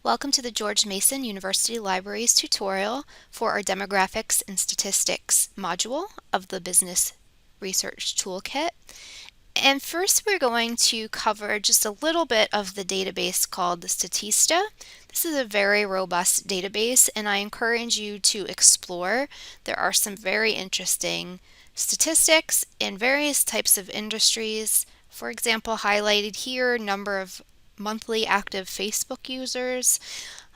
Welcome to the George Mason University Libraries tutorial for our Demographics and Statistics module of the Business Research Toolkit. And first we're going to cover just a little bit of the database called the Statista. This is a very robust database and I encourage you to explore. There are some very interesting statistics in various types of industries. For example, highlighted here, number of monthly active Facebook users,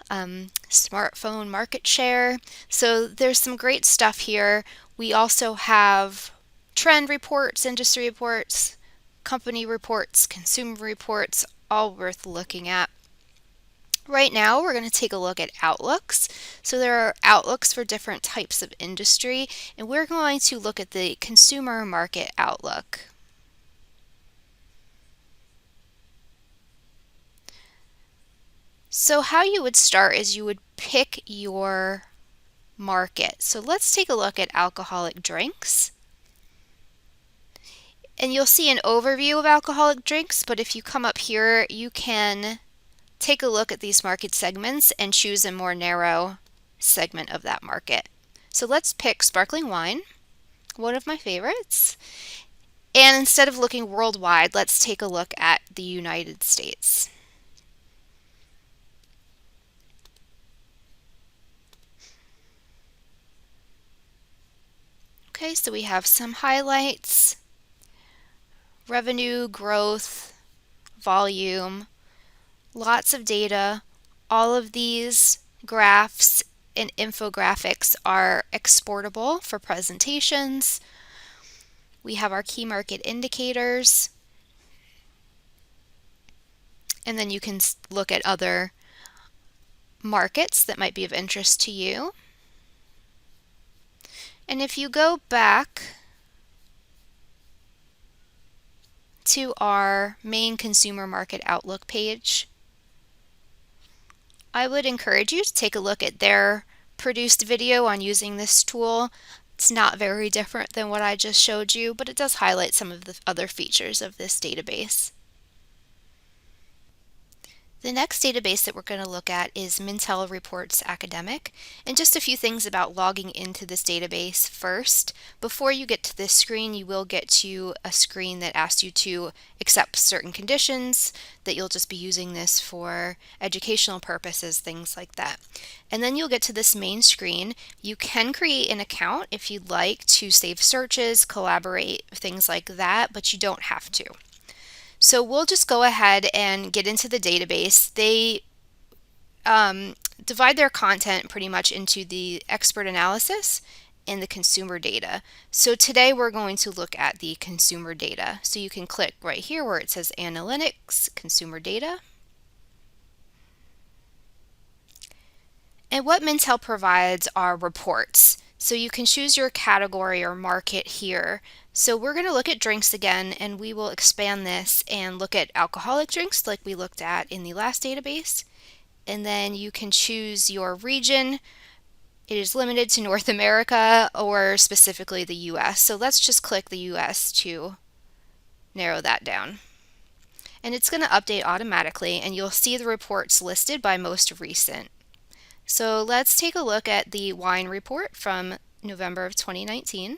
smartphone market share. So there's some great stuff here. We also have trend reports, industry reports, company reports, consumer reports, all worth looking at. Right now, we're going to take a look at outlooks. So there are outlooks for different types of industry, and we're going to look at the consumer market outlook. So how you would start is you would pick your market. So let's take a look at alcoholic drinks. And you'll see an overview of alcoholic drinks, but if you come up here, you can take a look at these market segments and choose a more narrow segment of that market. So let's pick sparkling wine, one of my favorites. And instead of looking worldwide, let's take a look at the United States. Okay, so we have some highlights, revenue, growth, volume, lots of data. All of these graphs and infographics are exportable for presentations. We have our key market indicators, and then you can look at other markets that might be of interest to you. And if you go back to our main consumer market outlook page, I would encourage you to take a look at their produced video on using this tool. It's not very different than what I just showed you, but it does highlight some of the other features of this database. The next database that we're going to look at is Mintel Reports Academic, and just a few things about logging into this database first. Before you get to this screen, you will get to a screen that asks you to accept certain conditions, that you'll just be using this for educational purposes, things like that. And then you'll get to this main screen. You can create an account if you'd like to save searches, collaborate, things like that, but you don't have to. So we'll just go ahead and get into the database. They divide their content pretty much into the expert analysis and the consumer data. So today we're going to look at the consumer data. So you can click right here where it says Analytics, Consumer Data. And what Mintel provides are reports. So you can choose your category or market here. So we're going to look at drinks again, and we will expand this and look at alcoholic drinks like we looked at in the last database. And then you can choose your region. It is limited to North America or specifically the US. So let's just click the US to narrow that down. And it's going to update automatically, and you'll see the reports listed by most recent. So let's take a look at the wine report from November of 2019.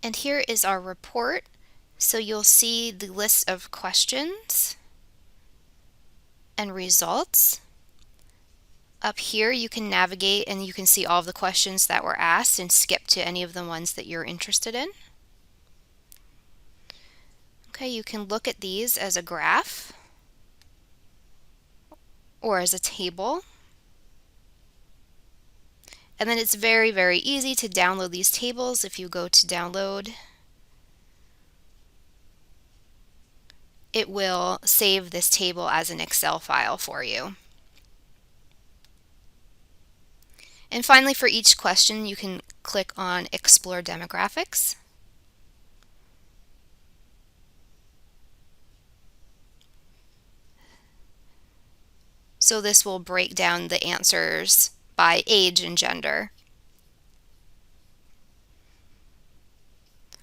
And here is our report. So you'll see the list of questions and results. Up here you can navigate and you can see all of the questions that were asked and skip to any of the ones that you're interested in. Okay, you can look at these as a graph or as a table. And then it's very, very easy to download these tables. If you go to download, it will save this table as an Excel file for you. And finally, for each question, you can click on Explore Demographics. So this will break down the answers by age and gender.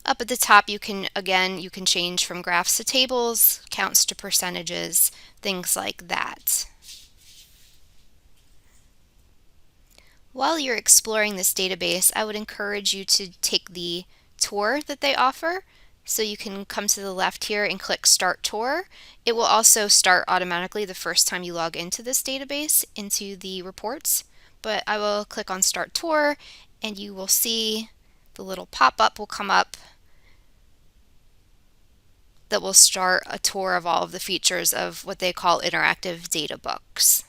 Up at the top, you can change from graphs to tables, counts to percentages, things like that. While you're exploring this database, I would encourage you to take the tour that they offer. So you can come to the left here and click Start Tour. It will also start automatically the first time you log into this database, into the reports. But I will click on Start Tour and you will see the little pop-up will come up that will start a tour of all of the features of what they call interactive data books.